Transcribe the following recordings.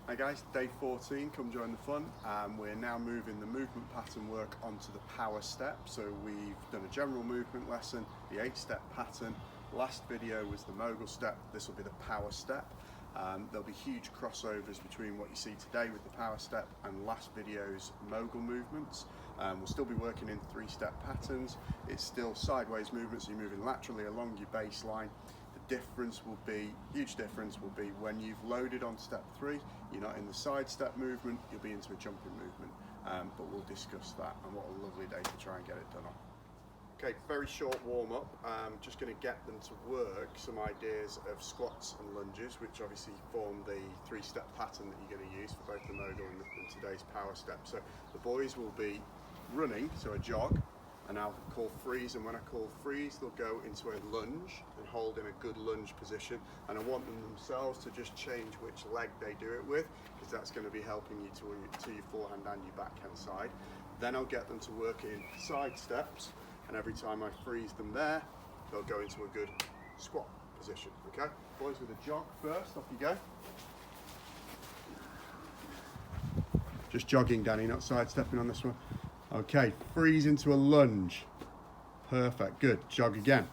Hi guys, day 14, come join the fun. We're now moving the movement pattern work onto the power step. So we've done a general movement lesson, the 8-step pattern. Last video was the mogul step, this will be the power step. There'll be huge crossovers between what you see today with the power step and last video's mogul movements. We'll still be working in 3-step patterns. It's still sideways movements, so you're moving laterally along your baseline. Difference will be, huge difference will be when you've loaded on step 3, you're not in the side step movement, you'll be into a jumping movement, but we'll discuss that, and what a lovely day to try and get it done on. Okay, very short warm up, just going to get them to work some ideas of squats and lunges, which obviously form the 3-step pattern that you're going to use for both the mogul and today's power step. So the boys will be running, so a jog, and I'll call freeze, and when I call freeze they'll go into a lunge and hold in a good lunge position, and I want them themselves to just change which leg they do it with, because that's going to be helping you to your forehand and your backhand side. Then I'll get them to work in side steps, and every time I freeze them there they'll go into a good squat position. Okay, boys, with a jog first, off you go. Just jogging, Danny, not side stepping on this one. Okay, freeze into a lunge. Perfect, good. Jog again.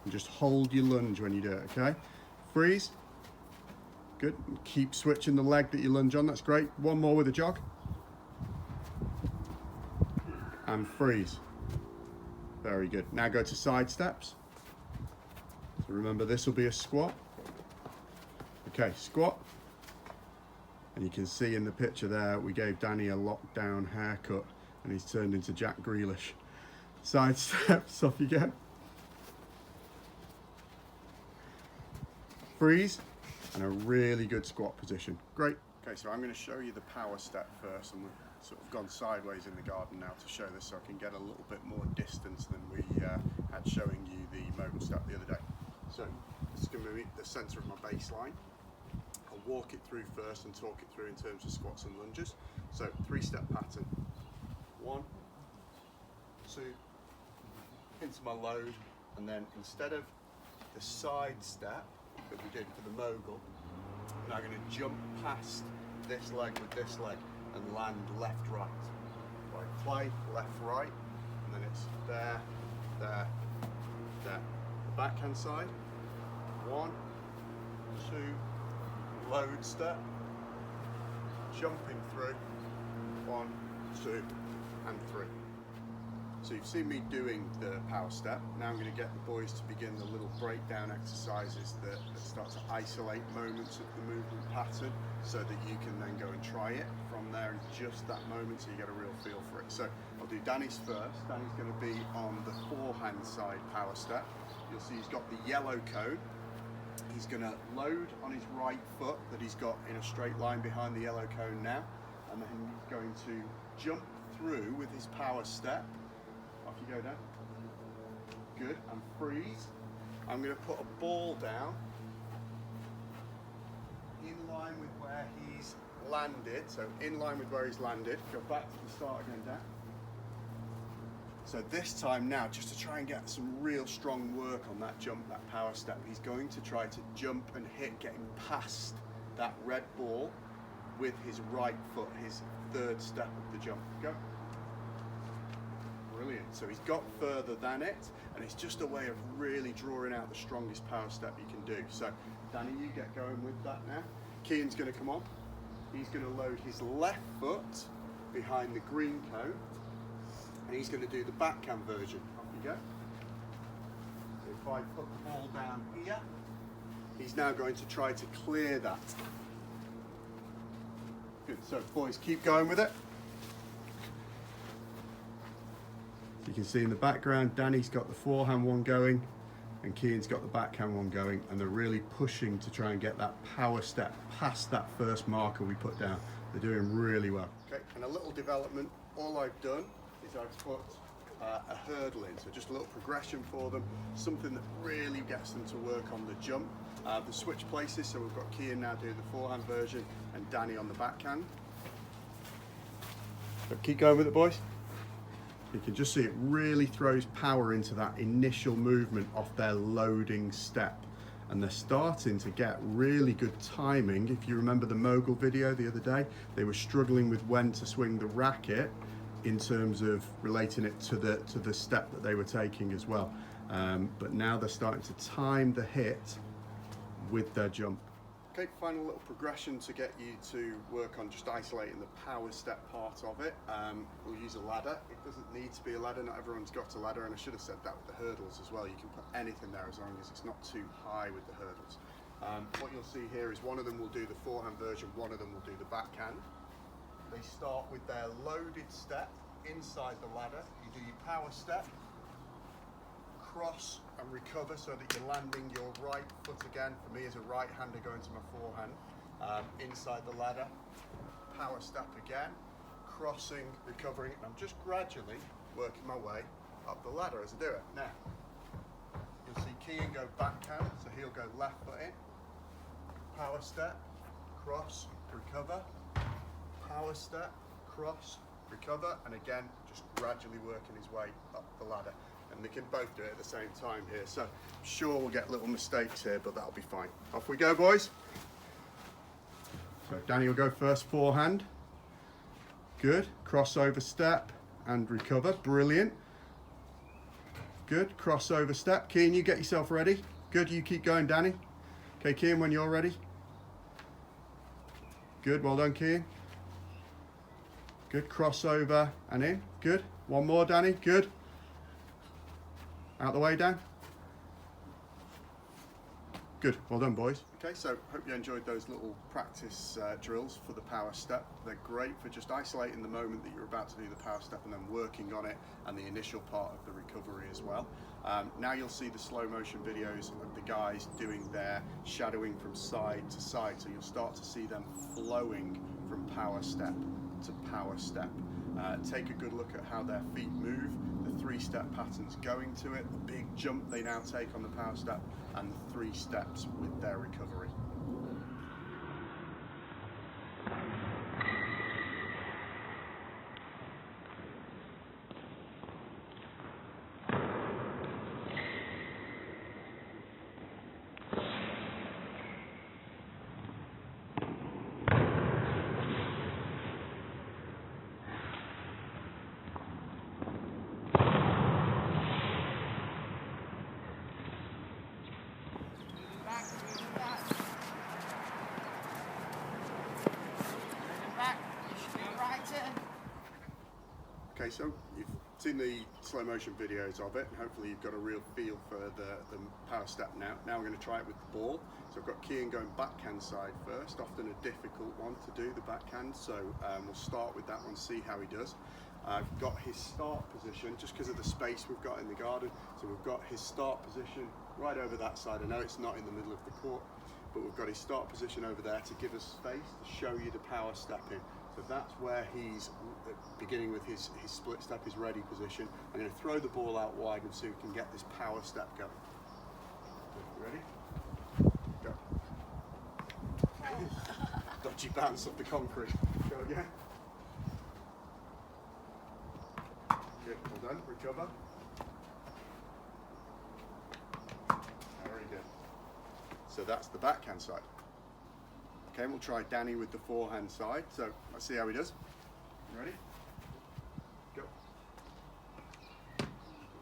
And just hold your lunge when you do it, okay? Freeze. Good. And keep switching the leg that you lunge on, that's great. One more with a jog. And freeze. Very good. Now go to side steps. So remember, this will be a squat. Okay, squat. And you can see in the picture there, we gave Danny a lockdown haircut, and he's turned into Jack Grealish. Side steps, off you go. Freeze, and a really good squat position. Great. Okay, so I'm going to show you the power step first, and we've sort of gone sideways in the garden now to show this, so I can get a little bit more distance than we had showing you the mogul step the other day. So this is going to be the centre of my baseline. I'll walk it through first and talk it through in terms of squats and lunges. So 3-step pattern. 1, 2, into my load, and then instead of the side step that we did for the mogul, I'm now going to jump past this leg with this leg and land left, right. Right, play, left, right, and then it's there, there, there. The backhand side, 1, 2, load step, jumping through, 1, 2, and 3. So you've seen me doing the power step. Now I'm going to get the boys to begin the little breakdown exercises that start to isolate moments of the movement pattern, so that you can then go and try it from there in just that moment, so you get a real feel for it. So I'll do Danny's first. Danny's going to be on the forehand side power step. You'll see he's got the yellow cone. He's going to load on his right foot that he's got in a straight line behind the yellow cone now, and then he's going to jump through with his power step. Off you go, Dan. Good, and freeze. I'm going to put a ball down in line with where he's landed, so in line with where he's landed. Go back to the start again, Dan. So this time now, just to try and get some real strong work on that jump, that power step, he's going to try to jump and hit, getting past that red ball with his right foot, his 3rd step of the jump. Go. Brilliant. So he's got further than it, and it's just a way of really drawing out the strongest power step you can do. So Danny, you get going with that now. Kian's going to come on. He's going to load his left foot behind the green cone, and he's going to do the backhand version. Off you go. So if I put the ball down here, he's now going to try to clear that. Good. So boys, keep going with it. You can see in the background, Danny's got the forehand one going and Kian's got the backhand one going, and they're really pushing to try and get that power step past that first marker we put down. They're doing really well. Okay, and a little development, all I've done is I've put a hurdle in, so just a little progression for them, something that really gets them to work on the jump. The switch places, so we've got Kian now doing the forehand version and Danny on the backhand. So keep going with it, boys. You can just see it really throws power into that initial movement off their loading step. and they're starting to get really good timing. If you remember the mogul video the other day, they were struggling with when to swing the racket in terms of relating it to the step that they were taking as well. But now they're starting to time the hit with their jump. Okay, final little progression to get you to work on just isolating the power step part of it. We'll use a ladder. It doesn't need to be a ladder, not everyone's got a ladder, and I should have said that with the hurdles as well. You can put anything there as long as it's not too high with the hurdles. What you'll see here is one of them will do the forehand version, one of them will do the backhand. They start with their loaded step inside the ladder. You do your power step, cross and recover so that you're landing your right foot again. For me as a right hander going to my forehand, inside the ladder, power step again, crossing, recovering, and I'm just gradually working my way up the ladder as I do it. Now, you'll see Cian go backhand, so he'll go left foot in, power step, cross, recover, power step, cross, recover, and again, just gradually working his way up the ladder. And they can both do it at the same time here. So I'm sure we'll get little mistakes here, but that'll be fine. Off we go, boys. So Danny will go first forehand. Good. Crossover step and recover. Brilliant. Good. Crossover step. Cian, you get yourself ready. Good. You keep going, Danny. Okay, Cian, when you're ready. Good. Well done, Cian. Good. Crossover and in. Good. One more, Danny. Good. Out the way, Dan. Good, well done, boys. Okay, so hope you enjoyed those little practice drills for the power step. They're great for just isolating the moment that you're about to do the power step and then working on it and the initial part of the recovery as well. Now you'll see the slow motion videos of the guys doing their shadowing from side to side. So you'll start to see them flowing from power step to power step. Take a good look at how their feet move, the 3-step patterns going to it, the big jump they now take on the power step, and the 3 steps with their recovery. Okay, so you've seen the slow motion videos of it, and hopefully you've got a real feel for the power step now. Now we're going to try it with the ball. So I've got Cian going backhand side first, often a difficult one to do, the backhand, so we'll start with that one, see how he does. I've got his start position, just because of the space we've got in the garden, so we've got his start position right over that side. I know it's not in the middle of the court, but we've got his start position over there to give us space to show you the power step in. So that's where he's beginning with his split step, his ready position. I'm going to throw the ball out wide and see if we can get this power step going. Ready? Go. Dodgy bounce off the concrete. Go again. Good, well done. Recover. Very good. So that's the backhand side. Okay, we'll try Danny with the forehand side. So let's see how he does. You ready? Go.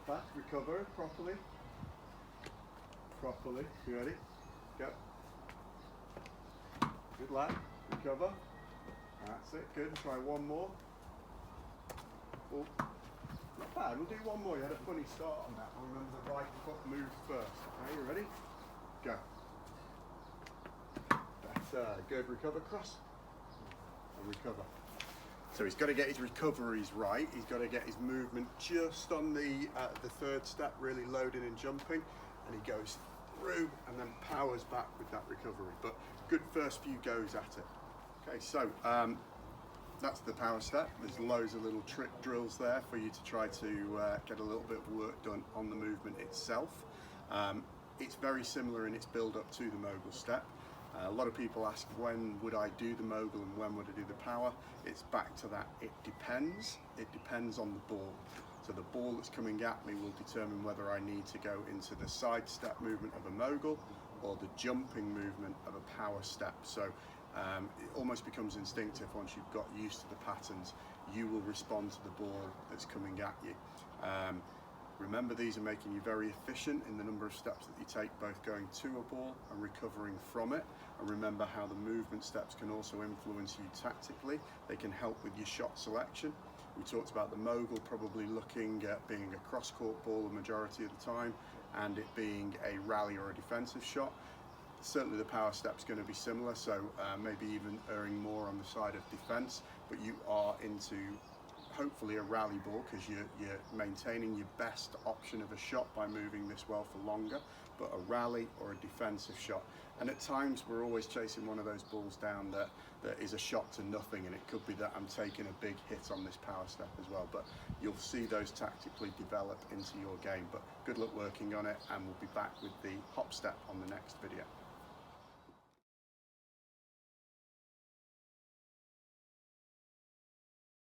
Back, recover properly. Properly. You ready? Go. Good lad. Recover. That's it. Good. Try one more. Oh, not bad. We'll do one more. You had a funny start on that one. Remember the right foot moves first. Okay, you ready? Go. Good, recover, cross, and recover. So he's got to get his recoveries right. He's got to get his movement just on the 3rd step, really loading and jumping, and he goes through and then powers back with that recovery. But good first few goes at it. Okay, so that's the power step. There's loads of little trick drills there for you to try to get a little bit of work done on the movement itself. It's very similar in its build up to the mogul step. A lot of people ask, when would I do the mogul and when would I do the power? It's back to that, it depends. It depends on the ball. So the ball that's coming at me will determine whether I need to go into the side step movement of a mogul or the jumping movement of a power step. So it almost becomes instinctive once you've got used to the patterns. You will respond to the ball that's coming at you. Remember, these are making you very efficient in the number of steps that you take, both going to a ball and recovering from it. And remember how the movement steps can also influence you tactically. They can help with your shot selection. We talked about the mogul probably looking at being a cross-court ball the majority of the time, and it being a rally or a defensive shot. Certainly the power step's going to be similar, so maybe even erring more on the side of defense, but you are into hopefully a rally ball because you're maintaining your best option of a shot by moving this well for longer, but a rally or a defensive shot. And at times we're always chasing one of those balls down that is a shot to nothing, and it could be that I'm taking a big hit on this power step as well, but you'll see those tactically develop into your game. But good luck working on it, and we'll be back with the hop step on the next video.